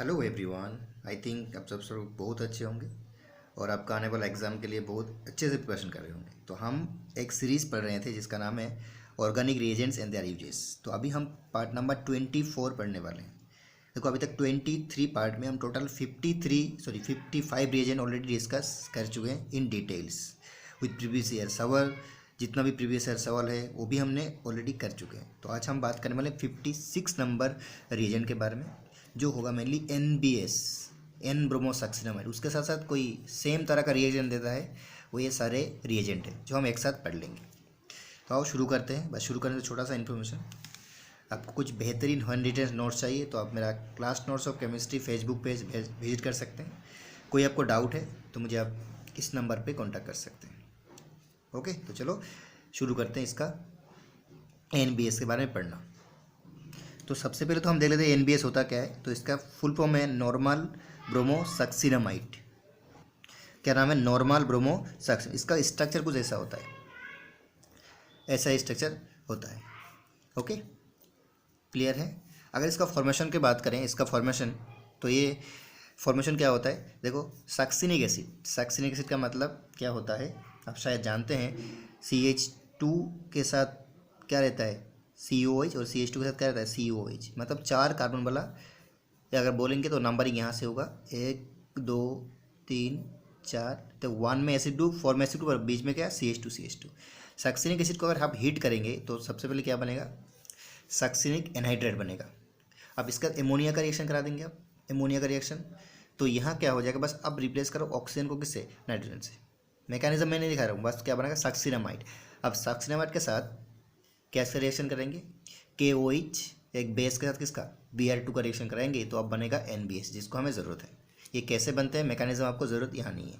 Hello everyone. I think आप सब बहुत अच्छे होंगे और आपका आने वाला एग्ज़ाम के लिए बहुत अच्छे से प्रिपरेशन कर रहे होंगे। तो हम एक सीरीज़ पढ़ रहे थे जिसका नाम है organic reagents and there uses. तो अभी हम पार्ट नंबर 24 पढ़ने वाले हैं। देखो अभी तक 23 पार्ट में हम टोटल 55 रिएजेंट ऑलरेडी डिस्कस कर चुके हैं in details with previous year सवाल। जितना भी प्रीवियस ईयर सवाल है वो भी हमने ऑलरेडी कर चुके हैं। तो आज हम बात करने वाले 56 नंबर रिएजेंट के बारे में, जो होगा मेनली NBS, एन ब्रोमोसक्सिनामाइड। उसके साथ साथ कोई सेम तरह का रिएजेंट देता है, वो ये सारे रिएजेंट है जो हम एक साथ पढ़ लेंगे। तो आओ शुरू करते हैं। बस शुरू करने से छोटा सा इन्फॉर्मेशन, आपको कुछ बेहतरीन हैंड रिटन नोट्स चाहिए तो आप मेरा class notes of chemistry Facebook page visit कर सकते हैं। कोई आपको डाउट है तो मुझे आप इस नंबर पे कांटेक्ट कर सकते हैं। ओके, तो चलो शुरू करते हैं इसका NBS के बारे में पढ़ना। तो सबसे पहले तो हम देख लेते हैं NBS होता क्या है। तो इसका फुल फॉर्म है नॉर्मल ब्रोमोसक्सिनामाइड। क्या नाम है? नॉर्मल ब्रोमोसक्सिन। इसका स्ट्रक्चर कुछ ऐसा होता है, ऐसा स्ट्रक्चर होता है। ओके, क्लियर है। अगर इसका फॉर्मेशन की बात करें, इसका फॉर्मेशन, तो ये फॉर्मेशन क्या होता है? देखो, सक्सिनिक एसिड। सक्सिनिक एसिड का मतलब क्या होता है आप शायद जानते हैं। CH2 के साथ क्या रहता है? COH। और CH2 के साथ क्या रहता है? COH। मतलब 4 कार्बन वाला, या अगर बोलेंगे तो नंबरिंग यहाँ से होगा 1 2 3 4। तो 1 में एसिड 2, 4 में एसिड 2 और बीच में क्या? CH2। सक्सिनिक एसिड को अगर आप हीट करेंगे तो सबसे पहले क्या बनेगा? सक्सिनिक एनहाइड्रेट बनेगा। अब इसका एमोनिया का रिएक्शन करा देंगे आप, एमोनिया का रिएक्शन। तो यहाँ क्या हो जाएगा? बस अब रिप्लेस करो ऑक्सीजन को किससे? नाइट्रोजन से। मैकेनिज्म मैं नहीं दिखा रहा हूँ, बस क्या बनेगा? सक्सिनामाइड। अब सक्सिनामाइड के साथ कैसे रिएक्शन करेंगे? KOH एक बेस के साथ किसका? Br2 का रिएक्शन कराएंगे तो अब बनेगा NBS, जिसको हमें ज़रूरत है। ये कैसे बनते हैं मैकेनिज्म आपको ज़रूरत यहाँ नहीं है।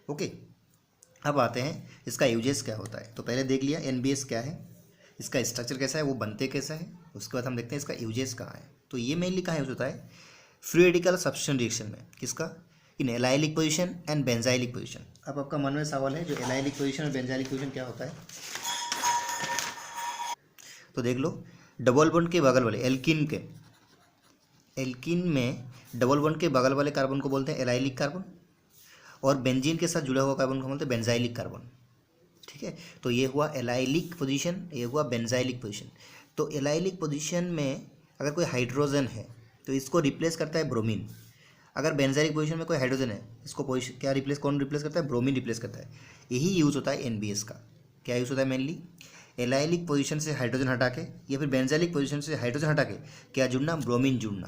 ओके, अब आते हैं इसका यूजेस क्या होता है। तो पहले देख लिया NBS क्या है, इसका स्ट्रक्चर कैसा है, वो बनते कैसा है। उसके बाद हम देखते हैं इसका यूजेस कहाँ है। तो ये मेनली कहाँ यूज होता है? फ्री रेडिकल सब्स्टिट्यूशन रिएक्शन में। किसका? In allylic position and benzylic position. अब आपका मन में सवाल है, जो एलाइलिक पोजीशन और बेंजाइलिक पोजीशन क्या होता है? तो देख लो, डबल बॉन्ड के बगल वाले एल्किन में डबल बॉन्ड के बगल वाले कार्बन को बोलते हैं एलाइलिक कार्बन, और बेंजीन के साथ जुड़ा हुआ कार्बन को बोलते हैं बेंजाइलिक कार्बन। ठीक है, तो ये हुआ एलाइलिक पोजीशन, ये हुआ बेंजाइलिक पोजीशन। तो एलाइलिक पोजीशन में अगर कोई हाइड्रोजन है तो इसको रिप्लेस करता है ब्रोमीन। अगर बेंजाइलिक पोजीशन में कोई हाइड्रोजन है, इसको पोजीशन क्या रिप्लेस, कौन रिप्लेस करता है? ब्रोमीन रिप्लेस करता है। यही यूज़ होता है NBS का। क्या यूज़ होता है? मेनली एलाइलिक पोजीशन से हाइड्रोजन हटा के, या फिर बेंजाइलिक पोजीशन से हाइड्रोजन हटा के क्या जुड़ना? ब्रोमीन जुड़ना।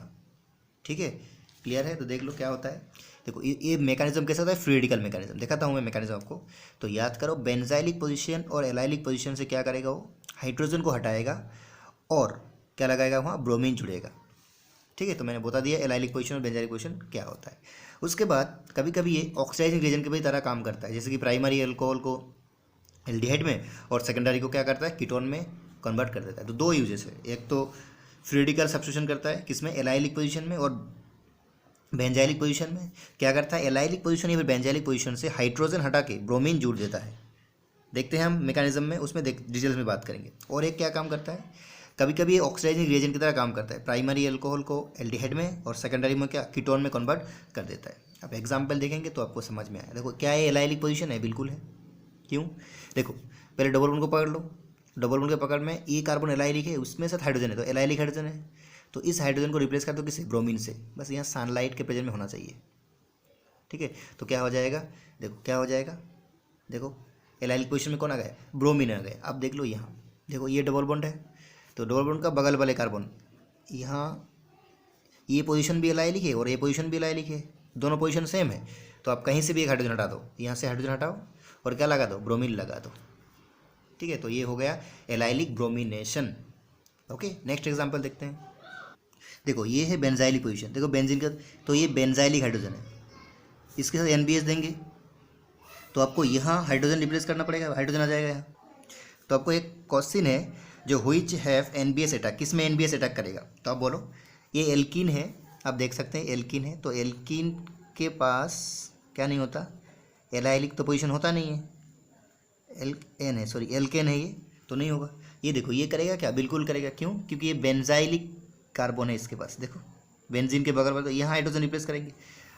ठीक है, क्लियर है। तो देख लो क्या होता है। देखो ये मैकेनिज्म कैसा होता है? Free radical mechanism. दिखाता हूँ मैं मैकेनिज्म आपको। तो याद करो, बेंजाइलिक पोजीशन और एलाइलिक पोजीशन से क्या करेगा? वो हाइड्रोजन को हटाएगा और क्या लगाएगा? वहाँ ब्रोमीन जुड़ेगा। ठीक है, तो मैंने बता दिया एलाइलिक पोजीशन और बेंजाइलिक पोजीशन क्या होता है। उसके बाद कभी कभी ये ऑक्सीडाइजिंग रिएजेंट की भी तरह काम करता है। जैसे कि प्राइमरी अल्कोहल को एल्डिहाइड में और सेकेंडरी को क्या करता है? कीटोन में कन्वर्ट कर देता है। तो दो यूजेस है, एक तो फ्री रेडिकल सब्स्टिट्यूशन करता है किसमें? एलाइलिक पोजीशन में, और बेंजाइलिक पोजीशन में क्या करता है? एलाइलिक पोजीशन या फिर बेंजाइलिक पोजीशन से हाइड्रोजन हटा के ब्रोमीन जोड़ देता है। देखते हैं हम मैकेनिज्म में, उसमें डिटेल्स में बात करेंगे। और एक क्या काम करता है? कभी कभी ये ऑक्सीडाइजिंग रिएजेंट की तरह काम करता है। प्राइमरी अल्कोहल को एल्डिहाइड में और सेकेंडरी में क्या? कीटोन में कन्वर्ट कर देता है। अब एग्जाम्पल देखेंगे तो आपको समझ में आए। देखो क्या है? एलाइलिक पोजीशन है, बिल्कुल है। क्यों? देखो पहले डबल बॉन्ड को पकड़ लो। डबल बॉन्ड के पकड़ में ये कार्बन एलाइलिक है, उसमें साथ हाइड्रोजन है, तो एलाइलिक हाइड्रोजन है। तो इस हाइड्रोजन को रिप्लेस कर दो किससे? ब्रोमीन से। बस यहाँ सनलाइट के प्रेजेंट में होना चाहिए। ठीक है, तो क्या हो जाएगा? देखो क्या हो जाएगा। देखो एलाइलिक पोजीशन में कौन आ गया? ब्रोमीन आ गया। अब देख लो यहाँ, देखो ये डबल बॉन्ड है, तो डबल बॉन्ड का बगल वाले कार्बन, यहाँ ये पोजीशन भी एलाइलिक है और ये पोजीशन भी एलाइलिक है, दोनों पोजीशन सेम है। तो आप कहीं से भी एक हाइड्रोजन हटा दो, यहाँ से हाइड्रोजन हटाओ और क्या लगा दो? ब्रोमीन लगा दो। ठीक है, तो ये हो गया allylic bromination. Okay, next example देखते हैं। देखो ये है बेंजाइलिक पोजीशन। देखो बेंजीन का, तो ये बेंजाइलिक हाइड्रोजन है, इसके साथ NBS देंगे तो आपको यहाँ हाइड्रोजन रिप्लेस करना पड़ेगा, हाइड्रोजन आ जाएगा यहाँ। तो आपको एक क्वेश्चन है, जो हुइच हैव NBS अटैक, किस में NBS अटैक करेगा? तो आप बोलो ये एल्कीन है, आप देख सकते हैं एल्कीन है, तो एल्कीन के पास क्या नहीं होता? एलाइलिक तो पोजीशन होता नहीं है। एन है, सॉरी एल्केन है, ये तो नहीं होगा। ये देखो ये करेगा क्या? बिल्कुल करेगा। क्यों? क्योंकि ये बेंजाइलिक कार्बन है इसके पास। देखो बेंजीन के बगल वाले, तो यहाँ हाइड्रोजन रिप्लेस करेंगे।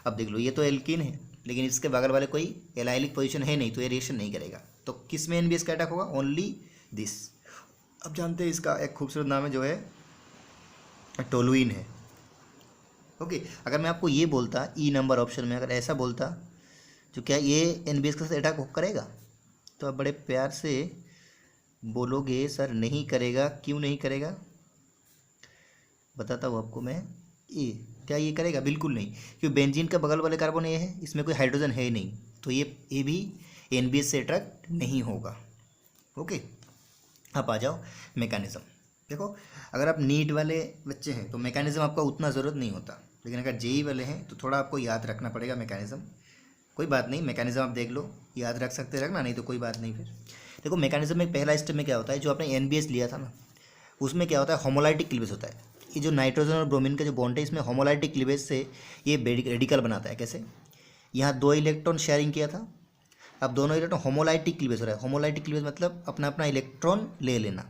अब देख लो ये तो एल्कीन है, लेकिन इसके बगल वाले कोई एलाइलिक पोजीशन है नहीं, तो ये रिएक्शन नहीं करेगा। तो किस में एनबीएस का अटैक होगा? Only this. अब जानते हैं इसका एक खूबसूरत नाम है जो है टोलुइन है। ओके, अगर मैं आपको ये बोलता ई नंबर ऑप्शन में, अगर ऐसा बोलता तो क्या ये एनबीएस के साथ अटैक करेगा? तो आप बड़े प्यार से बोलोगे सर नहीं करेगा। क्यों नहीं करेगा बताता हूँ आपको मैं। ये क्या ये करेगा? बिल्कुल नहीं, क्योंकि बेंजीन का बगल वाले कार्बन ये है, इसमें कोई हाइड्रोजन है ही नहीं, तो ये भी एनबीएस से अट्रैक्ट नहीं होगा। ओके, आप आ जाओ मैकेनिज्म। देखो, अगर आप नीट वाले बच्चे हैं तो मैकेनिज्म आपका उतना ज़रूरत नहीं होता, लेकिन अगर जेई वाले हैं तो थोड़ा आपको याद रखना पड़ेगा मैकेनिज्म। कोई बात नहीं, मैकेनिज्म आप देख लो, याद रख सकते रखना, नहीं तो कोई बात नहीं। फिर देखो मैकेनिज्म में पहला स्टेप में क्या होता है, जो आपने एनबीएस लिया था ना, उसमें क्या होता है, होमोलाइटिक क्लीवेज होता है। ये जो नाइट्रोजन और ब्रोमीन का जो बॉन्ड है, इसमें होमोलाइटिक क्लीवेज से ये रेडिकल बनाता है। कैसे? यहाँ 2 इलेक्ट्रॉन शेयरिंग किया था, अब दोनों इलेक्ट्रॉन होमोलाइटिक क्लीवेज हो रहा है। होमोलाइटिक क्लीवेज मतलब अपना अपना इलेक्ट्रॉन ले लेना।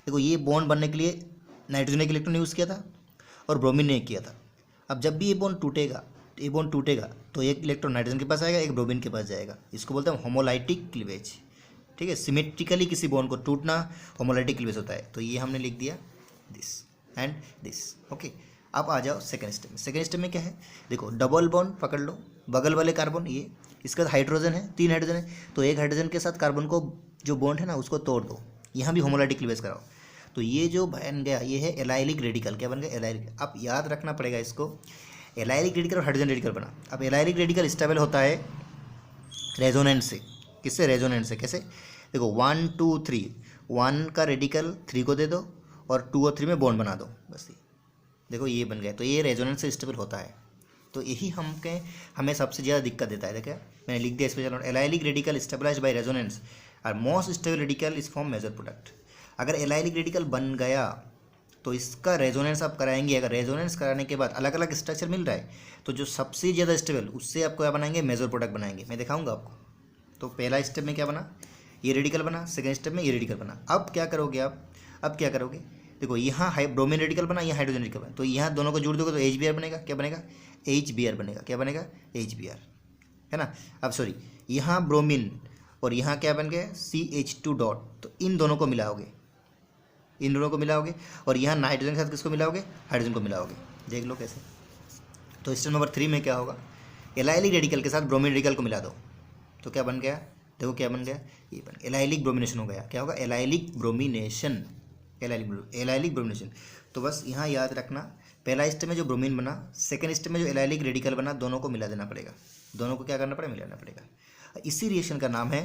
देखो ये बॉन्ड बनने के लिए नाइट्रोजन ने एक इलेक्ट्रॉन यूज़ किया था और ब्रोमीन ने एक किया था। अब जब भी ये बॉन्ड टूटेगा तो एक इलेक्ट्रॉन नाइट्रोजन के पास आएगा, एक ब्रोमीन के पास जाएगा। इसको बोलते हैं होमोलाइटिक क्लीवेज। ठीक है, सिमेट्रिकली किसी बॉन्ड को टूटना होमोलाइटिक क्लीवेज होता है। तो ये हमने लिख दिया दिस एंड दिस। ओके, अब आ जाओ सेकंड स्टेप में। सेकंड स्टेप में क्या है, देखो डबल बॉन्ड पकड़ लो, बगल वाले कार्बन ये, इसका हाइड्रोजन है, 3 हाइड्रोजन है, तो एक हाइड्रोजन के साथ कार्बन को जो बॉन्ड है ना उसको तोड़ दो, यहाँ भी होमोलाइटिक क्लीवेज कराओ। तो ये जो बन गया ये है एलाइलिक रेडिकल। क्या बन गया? एलाइलिक। अब याद रखना पड़ेगा इसको, एलाइलिक रेडिकल और हाइड्रोजन रेडिकल बना। अब एलाइलिक रेडिकल स्टेबल होता है रेजोनेंस से। किससे? रेजोनेंस से। कैसे? देखो 1 2 3, 1 का रेडिकल 3 को दे दो और 2 और 3 में बॉन्ड बना दो, बस ये देखो ये बन गया। तो ये रेजोनेंस से स्टेबल होता है। तो यही हमें सबसे ज़्यादा दिक्कत देता है। देखिए मैंने लिख दिया special note, allylic radical stabilized by resonance और most stable radical is form major product. अगर एलाइलिक रेडिकल बन गया तो इसका रेजोनेंस आप कराएंगे। अगर रेजोनेंस कराने के बाद अलग अलग स्ट्रक्चर मिल रहा है तो जो सबसे ज़्यादा स्टेबल उससे आपको क्या बनाएंगे? मेजर प्रोडक्ट बनाएंगे। मैं दिखाऊंगा आपको। तो पहला स्टेप में क्या बना? ये रेडिकल बना। सेकेंड स्टेप में ये रेडिकल बना। अब क्या करोगे आप? अब क्या करोगे? देखो यहाँ ब्रोमीन रेडिकल बना, यहाँ हाइड्रोजन रेडिकल बना, तो यहाँ दोनों को जोड़ दोगे तो HBr बनेगा। क्या बनेगा? HBr बनेगा। क्या बनेगा? HBr, है ना। अब सॉरी, यहाँ ब्रोमीन और यहाँ क्या बन गया? CH2 dot. तो इन दोनों को मिलाओगे, इन दोनों को मिलाओगे, और यहाँ नाइट्रोजन के साथ किसको मिलाओगे? हाइड्रोजन को मिलाओगे। देख लो कैसे। तो स्टेप नंबर 3 में क्या होगा? एलाइलिक रेडिकल के साथ ब्रोमीन रेडिकल को मिला दो, तो क्या बन गया? देखो क्या बन गया? ये बन गया एलाइलिक ब्रोमिनेशन हो गया। क्या होगा? Allylic bromination. Allylic bromination. तो बस यहाँ याद रखना, पहला स्टेप में जो ब्रोमीन बना, सेकेंड स्टेप में जो एलाइलिक रेडिकल बना, दोनों को मिला देना पड़ेगा। दोनों को क्या करना पड़ेगा? मिलाना पड़ेगा। इसी रिएक्शन का नाम है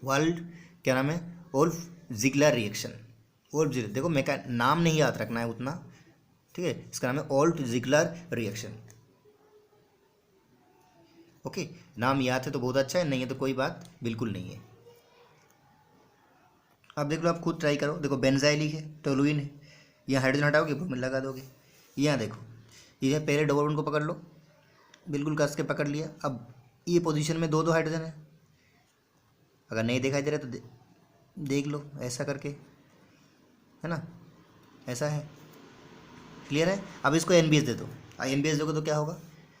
क्या नाम है? Wohl Ziegler reaction. Wohl Ziegler, देखो नाम नहीं याद रखना है उतना, ठीक है। इसका नाम है वोल्फ जिगलर रिएक्शन। ओके, नाम याद है तो बहुत अच्छा है, नहीं है तो कोई बात बिल्कुल नहीं है। अब देख लो, आप खुद ट्राई करो। देखो बेंजाइलिक है, टोलुइन है, यहाँ हाइड्रोजन हटाओगे, ब्रोमीन लगा दोगे। यहाँ देखो, ये पहले डबल बॉन्ड को पकड़ लो, बिल्कुल कस के पकड़ लिया। अब ये पोजीशन में 2 हाइड्रोजन है। अगर नहीं दिखाई दे रहा तो देख लो ऐसा करके, है ना, ऐसा है। क्लियर है? अब इसको एनबीएस दे दो। एनबीएस दोगे तो क्या होगा?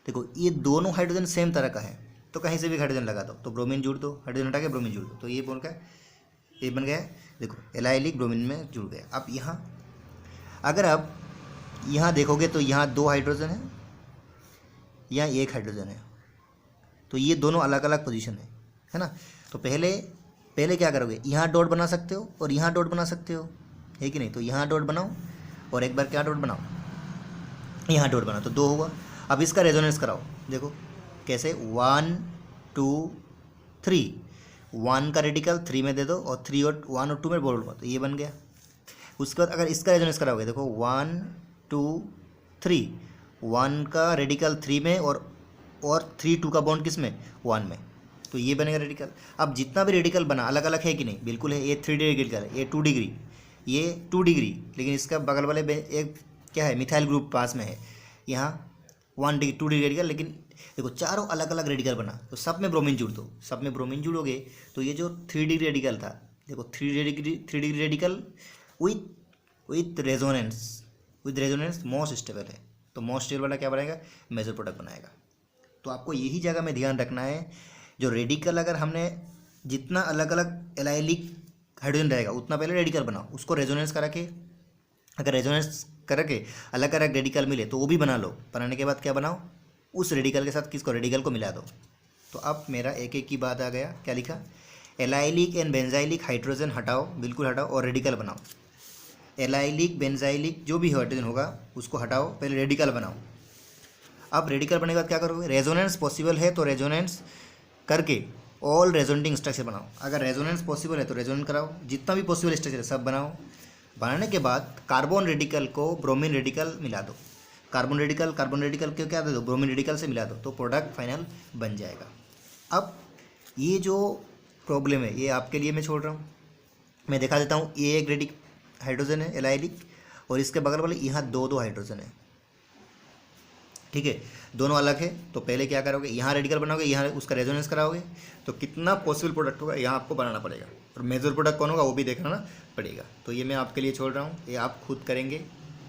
देखो ये दोनों हाइड्रोजन सेम तरह का है, तो कहीं से भी हाइड्रोजन लगा दो, तो ब्रोमीन जुड़ दो, हाइड्रोजन हटा के ब्रोमीन जुड़ दो, तो ये बन गया, ये बन गया। देखो एलाइलिक ब्रोमीन में जुड़ गया। अब यहाँ अगर आप यहाँ देखोगे तो यहाँ 2 हाइड्रोजन है, यहाँ 1 हाइड्रोजन है, तो ये दोनों अलग अलग पोजीशन है ना। तो पहले क्या करोगे? यहाँ डॉट बना सकते हो और यहाँ डॉट बना सकते हो, है कि नहीं। तो यहाँ डॉट बनाओ और एक बार क्या डॉट बनाओ? यहाँ डॉट बनाओ, तो 2 हुआ। अब इसका रेजोनेंस कराओ। देखो कैसे? 1 2 3, 1 का रेडिकल 3 में दे दो और 3 और 1 और 2 में बोल दो, तो ये बन गया। उसके बाद अगर इसका रेजोनेंस कराओगे, देखो 1 2 3, 1 का रेडिकल 3 में और 3 2 का बॉन्ड किस में? 1 में, तो ये बनेगा रेडिकल। अब जितना भी रेडिकल बना अलग अलग है कि नहीं? बिल्कुल है। ये 3 डिग्री रेडिकल है, ये 2 डिग्री, ये 2 डिग्री, लेकिन इसका बगल वाले एक क्या है? मिथाइल ग्रुप पास में है। यहाँ 1 डिग्री 2 डिग्री रेडिकल, लेकिन देखो चारों अलग अलग रेडिकल बना, तो सब में ब्रोमीन जुड़ दो। सब में ब्रोमीन जुड़ोगे तो ये जो 3 डिग्री रेडिकल था, देखो 3 degree radical with resonance, with resonance most stable है, तो मोस्ट स्टेबल वाला क्या बनाएगा, मेजर प्रोडक्ट बनाएगा। तो आपको यही जगह में ध्यान रखना है, जो रेडिकल अगर हमने जितना अलग अलग एलाइलिक हाइड्रोजन रहेगा उतना पहले रेडिकल बनाओ, उसको रेजोनेंस करा के, अगर रेजोनेंस करके अलग अलग रेडिकल मिले तो वो भी बना लो, बनाने के बाद क्या बनाओ, उस रेडिकल के साथ किसको, रेडिकल को मिला दो। तो अब मेरा एक एक की बात आ गया, क्या लिखा, एलाइलिक एंड बेंजाइलिक हाइड्रोजन हटाओ, बिल्कुल हटाओ और रेडिकल बनाओ। एलाइलिक बेंजाइलिक जो भी हाइड्रोजन होगा उसको हटाओ, पहले रेडिकल बनाओ। अब रेडिकल बनने के बाद क्या करोगे, रेजोनेंस पॉसिबल है तो रेजोनेंस करके ऑल रेजोनेटिंग स्ट्रक्चर बनाओ। अगर रेजोनेंस पॉसिबल है तो रेजोनेंट कराओ, जितना भी पॉसिबल स्ट्रक्चर है सब बनाओ। बनाने के बाद कार्बन रेडिकल को ब्रोमीन रेडिकल मिला दो, कार्बन रेडिकल को क्या दे दो, ब्रोमीन रेडिकल से मिला दो, तो प्रोडक्ट फाइनल बन जाएगा। अब ये जो प्रॉब्लम है ये आपके लिए मैं छोड़ रहा हूँ, मैं दिखा देता हूँ। ये एक रेडिक हाइड्रोजन है एलाइलिक, और इसके बगल वाले यहाँ दो दो हाइड्रोजन है, ठीक है, दोनों अलग है। तो पहले क्या करोगे, यहाँ रेडिकल बनाओगे, यहाँ उसका रेजोनेंस कराओगे, तो कितना पॉसिबल प्रोडक्ट होगा यहाँ आपको बनाना पड़ेगा, और मेजर प्रोडक्ट कौन होगा वो भी देखना पड़ेगा। तो ये मैं आपके लिए छोड़ रहा हूँ, ये आप खुद करेंगे।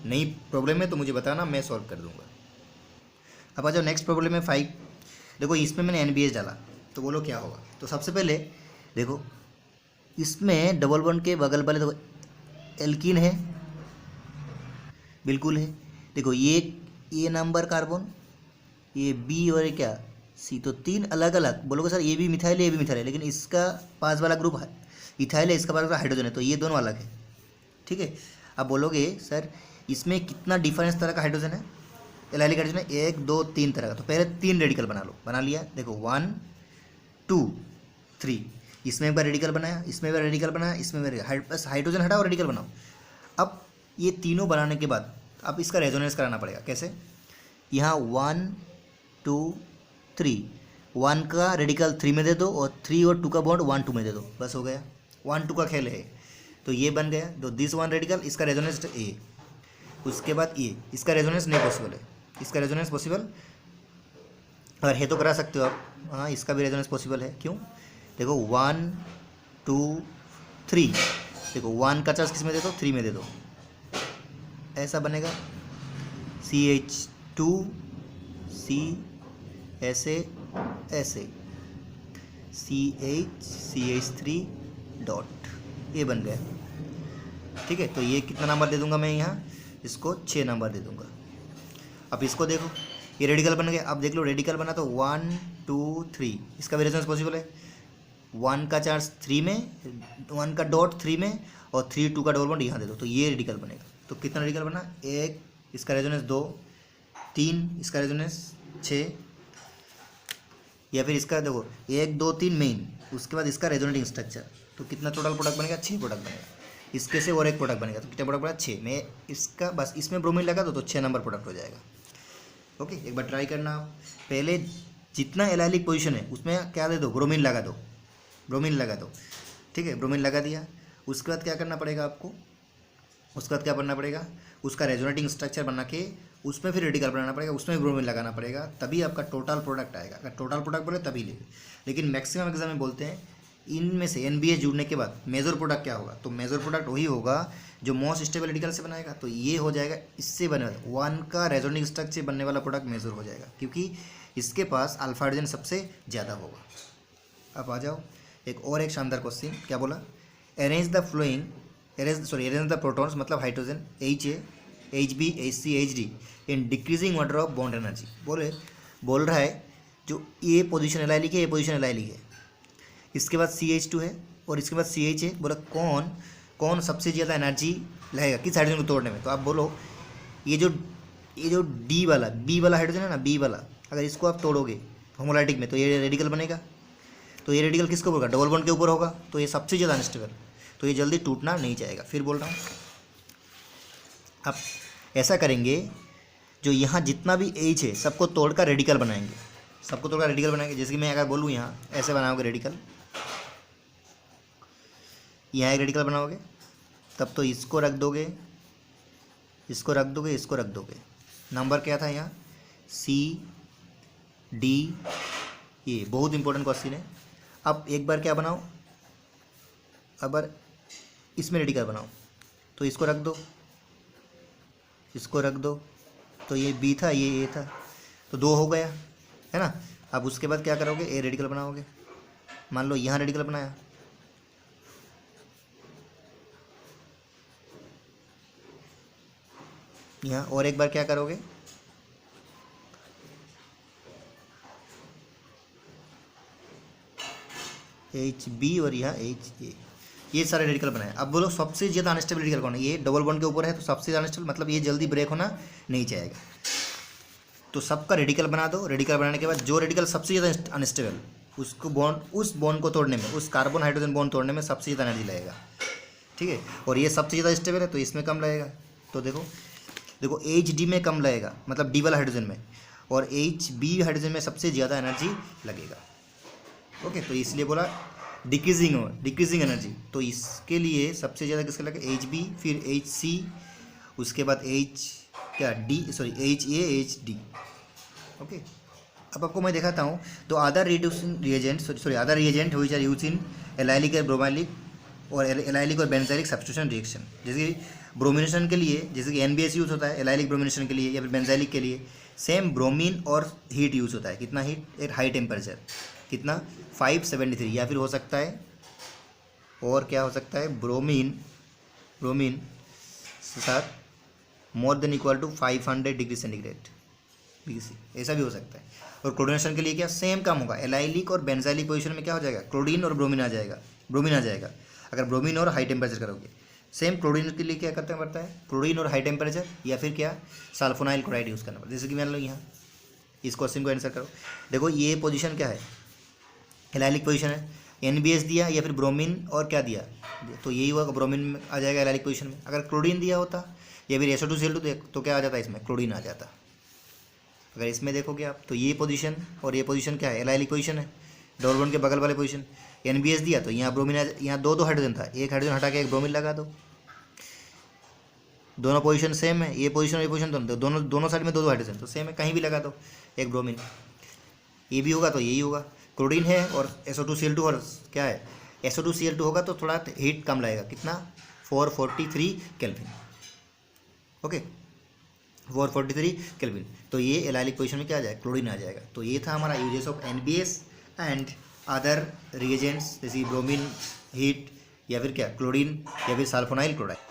नई प्रॉब्लम है तो मुझे बताना, मैं सॉल्व कर दूँगा। अब आ जाओ नेक्स्ट प्रॉब्लम है 5। देखो इसमें मैंने NBH डाला, तो बोलो क्या होगा। तो सबसे पहले देखो इसमें डबल बॉन्ड के बगल वाले तो एल्कीन है, बिल्कुल है। देखो ये नंबर कार्बन, ये बी और ये क्या सी, तो तीन अलग अलग। बोलोगे सर ये भी मिथाइल है ये भी मिथाइल है, लेकिन इसका पास वाला ग्रुप इथाइल है, इसका पास वाला हाइड्रोजन है, तो ये दोनों अलग है, ठीक है। अब बोलोगे सर इसमें कितना डिफरेंस तरह का हाइड्रोजन है, एलाइलिक हाइड्रोजन है 1 2 3 तरह का। तो पहले 3 रेडिकल बना लो, बना लिया। देखो 1 2 3, इसमें एक बार रेडिकल बनाया, इसमें एक बार रेडिकल बनाया, इसमें बस हाइड्रोजन हटाओ और रेडिकल बनाओ। अब ये तीनों बनाने के बाद अब इसका रेजोनेंस कराना पड़ेगा। कैसे, यहाँ 1 2 3, 1 का रेडिकल 3 में दे दो और 3 और 2 का बॉन्ड 1 2 में दे दो, बस हो गया। 1 2 का खेल है, तो ये बन गया। तो दिस 1 रेडिकल, इसका रेजोनेंस ए, उसके बाद ये, इसका रेजोनेंस नहीं पॉसिबल है, इसका रेजोनेंस पॉसिबल अगर है तो करा सकते हो आप। हाँ इसका भी रेजोनेंस पॉसिबल है, क्यों, देखो 1 2 3, देखो 1 का चार्ज किस में दे दो, 3 में दे दो, ऐसा बनेगा। CH2 C ऐसे ऐसे CH3 डॉट, ये बन गया, ठीक है। तो ये कितना नंबर दे दूंगा मैं यहाँ, इसको 6 नंबर दे दूंगा। अब इसको देखो, ये रेडिकल बन गया। अब देख लो रेडिकल बना तो 1 2 3, इसका भी रेजोनेंस पॉसिबल है। 1 का चार्ज 3 में, 1 का डॉट 3 में, और 3 2 का डबल बॉन्ड यहाँ दे दो, तो ये रेडिकल बनेगा। तो कितना रेडिकल बना, 1, इसका रेजोनेंस 2 3, इसका रेजोनेंस 6, या फिर इसका देखो 1 2 3 मेन, उसके बाद इसका रेजोनेटिंग स्ट्रक्चर, तो कितना टोटल प्रोडक्ट बनेगा, 6 प्रोडक्ट बनेगा। इसके से और एक प्रोडक्ट बनेगा, तो कितना प्रोडक्ट बनेगा, 6 में इसका बस इसमें ब्रोमीन लगा दो तो 6 नंबर प्रोडक्ट हो जाएगा। ओके, एक बार ट्राई करना आप। पहले जितना एलाइलिक पोजीशन है उसमें क्या दे दो, ब्रोमीन लगा दो, ब्रोमीन लगा दो, ठीक है, ब्रोमीन लगा दिया। उसके बाद क्या करना पड़ेगा आपको, उसके बाद क्या करना पड़ेगा, उसका रेजोनेटिंग स्ट्रक्चर बना के उसमें फिर रेडिकल बनाना पड़ेगा, उसमें ब्रोमीन लगाना पड़ेगा, तभी आपका टोटल प्रोडक्ट आएगा। अगर टोटल प्रोडक्ट बोले तभी ले, लेकिन मैक्सिमम एग्जाम में बोलते हैं इनमें से NBH जुड़ने के बाद मेजर प्रोडक्ट क्या होगा, तो मेजर प्रोडक्ट वही होगा जो मोस्ट स्टेबल रेडिकल से बनाएगा। तो ये हो जाएगा इससे बने वाला 1 का रेजोनेटिंग स्ट्रक्चर बनने वाला प्रोडक्ट मेजर हो जाएगा, क्योंकि इसके पास अल्फा हाइड्रोजन सबसे ज़्यादा होगा। अब आ जाओ एक शानदार क्वेश्चन, क्या बोला, arrange the following arrange the protons, मतलब hydrogen HA HB HC HD in decreasing order of bond energy. बोल रहा है जो ये पोजीशन एलाइलिक है, ये पोजीशन एलाइलिक है, इसके बाद CH2 है और इसके बाद CH है। बोला कौन सबसे ज़्यादा एनर्जी लगेगा किस हाइड्रोजन को तोड़ने में। तो आप बोलो ये जो B वाला हाइड्रोजन है ना, B वाला, अगर इसको आप तोड़ोगे होमोलाइटिक में तो ये रेडिकल बनेगा। तो ये रेडिकल किसके ऊपर होगा, डबल बॉन्ड के ऊपर होगा, तो ये सबसे ज़्यादा अनस्टेबल, तो ये जल्दी टूटना नहीं चाहेगा। फिर बोल रहा हूँ अब ऐसा करेंगे, जो यहाँ जितना भी H है सबको तोड़कर रेडिकल बनाएंगे, सबको तोड़कर रेडिकल बनाएंगे। जैसे कि मैं अगर बोलूँ यहाँ ऐसे बनाओगे रेडिकल, यहाँ एक रेडिकल बनाओगे, तब तो इसको रख दोगे, इसको रख दोगे, इसको रख दोगे। नंबर क्या था यहाँ C D, ये बहुत इंपॉर्टेंट क्वेश्चन है। अब एक बार क्या बनाओ, अब इसमें रेडिकल बनाओ, तो इसको रख दो, इसको रख दो, तो ये बी था, ये ए था, तो 2 हो गया, है ना। अब उसके बाद क्या करोगे, ए रेडिकल बनाओगे। मान लो यहाँ रेडिकल बनाया, यहाँ और एक बार क्या करोगे, एच बी और यहाँ एच ए, ये सारे रेडिकल बनाए। अब बोलो सबसे ज़्यादा अनस्टेबल रेडिकल कौन है, ये डबल बॉन्ड के ऊपर है तो सबसे ज़्यादा अनस्टेबल, मतलब ये जल्दी ब्रेक होना नहीं चाहेगा। तो सबका रेडिकल बना दो। रेडिकल बनाने के बाद जो रेडिकल सबसे ज़्यादा अनस्टेबल, उसको बॉन्ड, उस बॉन्ड को तोड़ने में, उस कार्बन हाइड्रोजन बॉन्ड तोड़ने में सबसे ज़्यादा एनर्जी लगेगा, ठीक है। और ये सबसे ज़्यादा स्टेबल है तो इसमें कम लगेगा। तो देखो देखो एच डी में कम लगेगा, मतलब डी वाला हाइड्रोजन में, और एच बी हाइड्रोजन में सबसे ज़्यादा एनर्जी लगेगा। ओके, तो इसलिए बोला डिक्रीजिंग एनर्जी। तो इसके लिए सबसे ज़्यादा किसका लगेगा, एच बी, फिर एच सी, उसके बाद एच क्या D, sorry H A, H D. Okay, अब आपको मैं दिखाता हूँ। तो other reducing reagent, sorry other reagent which are used in allylic और ब्रोमाइलिक और एलाइलिक और बेंजाइलिक सब्स्टिट्यूशन रिएक्शन। जैसे कि ब्रोमिनेशन के लिए जैसे कि NBS यूज़ होता है एलाइलिक ब्रोमिनेशन के लिए या फिर बेंजाइलिक के लिए, सेम ब्रोमीन और हीट यूज़ होता है। कितना हीट, एक हाई टेम्परेचर, कितना 573, या फिर हो सकता है और क्या हो सकता है, ब्रोमीन के साथ more than equal to 500 degree centigrade, ऐसा भी हो सकता है। और क्लोरीनेशन के लिए क्या सेम काम होगा, एलाइलिक और बेंजाइलिक पोजीशन में क्या हो जाएगा, क्लोरीन और ब्रोमीन आ जाएगा। अगर ब्रोमीन और हाई टेम्परेचर करोगे, सेम क्लोरीन के लिए क्या करना पड़ता है, क्लोरीन और हाई टेम्परेचर या फिर क्या सल्फोनाइल क्लोराइड यूज़ करना पड़ता है। जैसे कि मान लो यहाँ इस क्वेश्चन को आंसर करो। देखो ये पोजीशन क्या है, एलाइलिक पोजीशन है, NBS दिया या फिर ब्रोमीन और क्या दिया, तो यही हुआ, ब्रोमीन में आ जाएगा एलाइलिक पोजीशन में। अगर क्लोरीन दिया होता या फिर SO2Cl2 तो क्या आ जाता है, इसमें क्लोरीन आ जाता। अगर इसमें देखोगे आप तो ये पोजीशन और ये पोजीशन क्या है, एलाइलिक पोजीशन है, डबल बॉन्ड के बगल वाले पोजीशन। NBS दिया तो यहाँ ब्रोमीन, यहाँ दो हाइड्रोजन था, एक हाइड्रोजन हटा के एक ब्रोमीन लगा दो, दोनों पोजीशन सेम है, ये पोजीशन और ये पोजीशन दोनों साइड में दो हाइड्रोजन तो सेम है, कहीं भी लगा दो एक ब्रोमीन। ये भी होगा तो यही होगा, क्लोरीन है और SO2Cl2 और क्या है, SO2Cl2 होगा तो थोड़ा हीट कम लगेगा, कितना 443 केल्विन। Okay, 443 kelvin. तो ये एलाइलिक पोजीशन में क्या आ जाएगा, क्लोरीन आ जाएगा। तो ये था हमारा uses of NBS and other reagents, जैसे ब्रोमीन, हीट या फिर क्या क्लोरीन या फिर सल्फोनाइल क्लोराइड।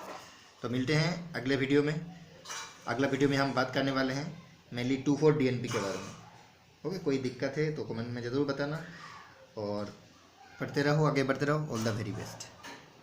तो मिलते हैं अगले वीडियो में। अगला वीडियो में हम बात करने वाले हैं मेनली 2,4-DNP के बारे में। ओके, कोई दिक्कत है तो कमेंट में ज़रूर बताना और पढ़ते रहो, आगे बढ़ते रहो। All the very best.